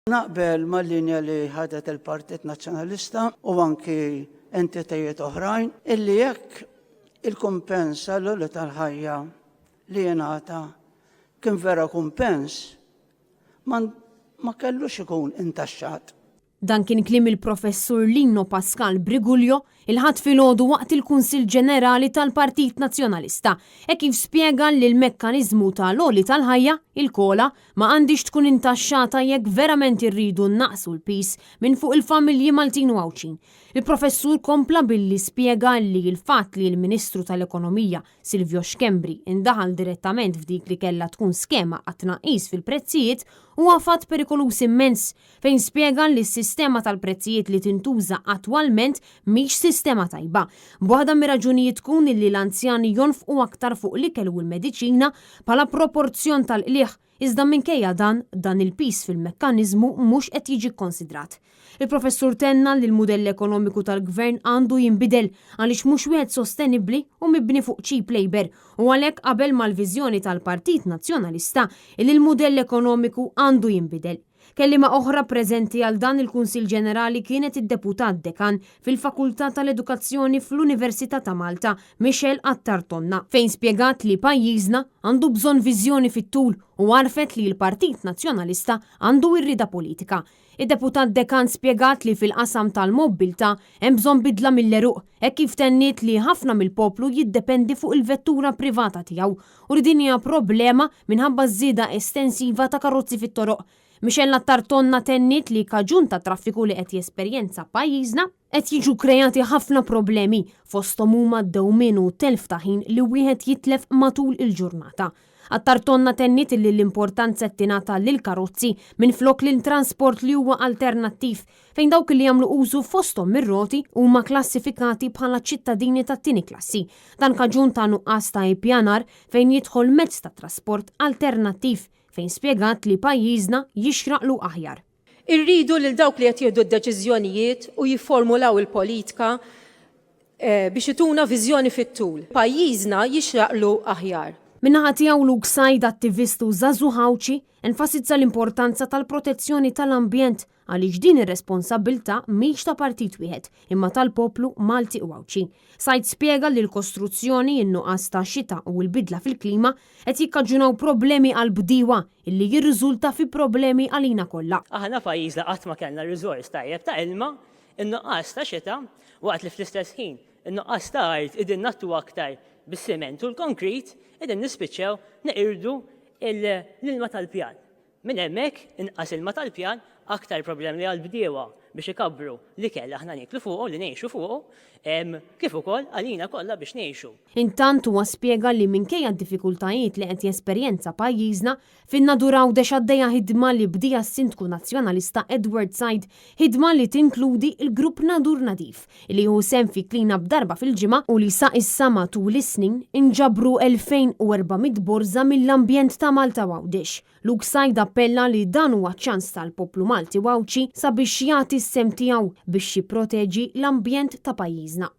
Naqbel mal-linja li ħadet il-Partit Nazzjonalista u anki entitajiet oħrajn illi jekk il-kumpens għall tal-ħajja li jingħata kien vera kumpens ma kellux ikun intaxxat. Dan kien kliem il-professur Lino Pascal Briguglio il-ħadd filgħodu waqt il-Kunsill Ġenerali tal-Partit Nazzjonalista kif spjega li l-mekkaniżmu tal-għoli tal-ħajja il-kola ma għandix tkun intaxxata jekk verament irridu naqsu l-pis minn fuq il-familji Maltin u Għawċin. Il-professur kompla billi spjega li l-fatt li l-Ministru tal-Ekonomija Silvio Xkembri indaħal direttament f'dik li kellha tkun skema għat-tnaqqis fil-prezzijiet huwa fatt perikolus immens fejn spjega li s-sistema tal-prezzijiet li tintuża attwalment mhix sistema tajba. B'waħda mir-raġunijiet tkun li l-anzjani jonfqu aktar fuq l-ikel u l-mediċina bħala proporzjon tal-qlieħ iżda minkejja dan il-pis fil-mekkaniżmu mhux qed jiġi konsidrat. Il-professur tenna li l-mudell ekonomiku tal-gvern għandu jinbidel għaliex mhux wieħed sostenibbli u mibni fuq cheap labor u għalhekk qabel mal-viżjoni tal-Partit Nazzjonalista li l-mudell ekonomiku għandu jinbidel. Kellima oħra preżenti għal dan il-Kunsill Ġenerali kienet id-deputat dekan fil-Fakultà tal-Edukazzjoni fl-Università ta' Malta, Michel Attartonna, fejn spjegat li pajjiżna għandu bżonn viżjoni fit-tul u għarfet li l-Partit Nazzjonalista għandu irrida politika. Id-deputat dekan spjegat li fil-qasam tal-mobilta hemm bżonn bidla mill-eruq kif tenniet li ħafna mill-poplu jiddependi fuq il-vettura privata tiegħu u li din hija problema minħabba żieda estensiva ta' karozzi fit-toroq. Michel Attartonna tennit li kaġun ta' traffiku li qed jesperjenza pajjiżna qed jiġu krejati ħafna problemi fosthom huma dewmien u telf ta' ħin li wieħed jitlef matul il-ġurnata. Attartonna tennit li l-importanza tingħata lil karozzi minflok lil transport li huwa alternattiv fejn dawk li jagħmlu użu fosthom mir-roti huma klassifikati bħala ċittadini tat-tieni klassi. Dan kaġun ta' nuqqas ta' ippjanar fejn jidħol mezz ta' trasport alternattiv fejn spjegat li pajjiżna jixraqlu aħjar. Irridu lil dawk li qed jieħdu d-deċiżjonijiet u jifformulaw il-politika biex ituna viżjoni fit-tul. Pajjiżna jixraqlu aħjar. Minnaħa tiegħu Luke Said, attivistu Zazu Ħawċi, enfasizza l-importanza tal-protezzjoni tal-ambjent għaliex din ir-responsabbiltà mhix ta' partit wieħed imma tal-poplu Malti u Għawċi. Said spjega li l-kostruzzjoni, in-nuqqas ta' xita u l-bidla fil-klima qed jikkaġunaw problemi għal bdiewa illi jirriżulta fi problemi għalina kollha. Aħna pajjiżna qatt ma kellna riżors tajjeb ta' ilma, in-nuqqas ta' xita waqt li fl-istess ħin in-nuqqas ta' art idin nattu aktar bis-siment u l-konkrit qegħdin nispiċċew neqirdu l-ilma tal-pjan. Minn hemmhekk inqas ilma tal-pjan aktar problemi għall-bdiewa biex ikabbru li kellha aħna niklu fuqu li ngħixu fuqu kif ukoll għalina kollha biex ngħixu. Intant huwa spjega li minkejja d-diffikultajiet li qed jesperjenza pajjiżna fin-Naduraw għaddejja ħidma li bdija s-Sindku Nazzjonalista Edward Said, ħidma li tinkludi il-grupp Nadur Nadif li hu sem fi clean-up darba fil-ġimgħa u li sa issa matul is-snin inġabru 2400 borża mill-ambjent ta' Malta u Għawdex. Luke Said appella li dan huwa ċans tal-poplu Malti u Għawċi sabiex jagħti s-sem tiegħu biex jipproteġi l-ambjent ta' pajjiżna.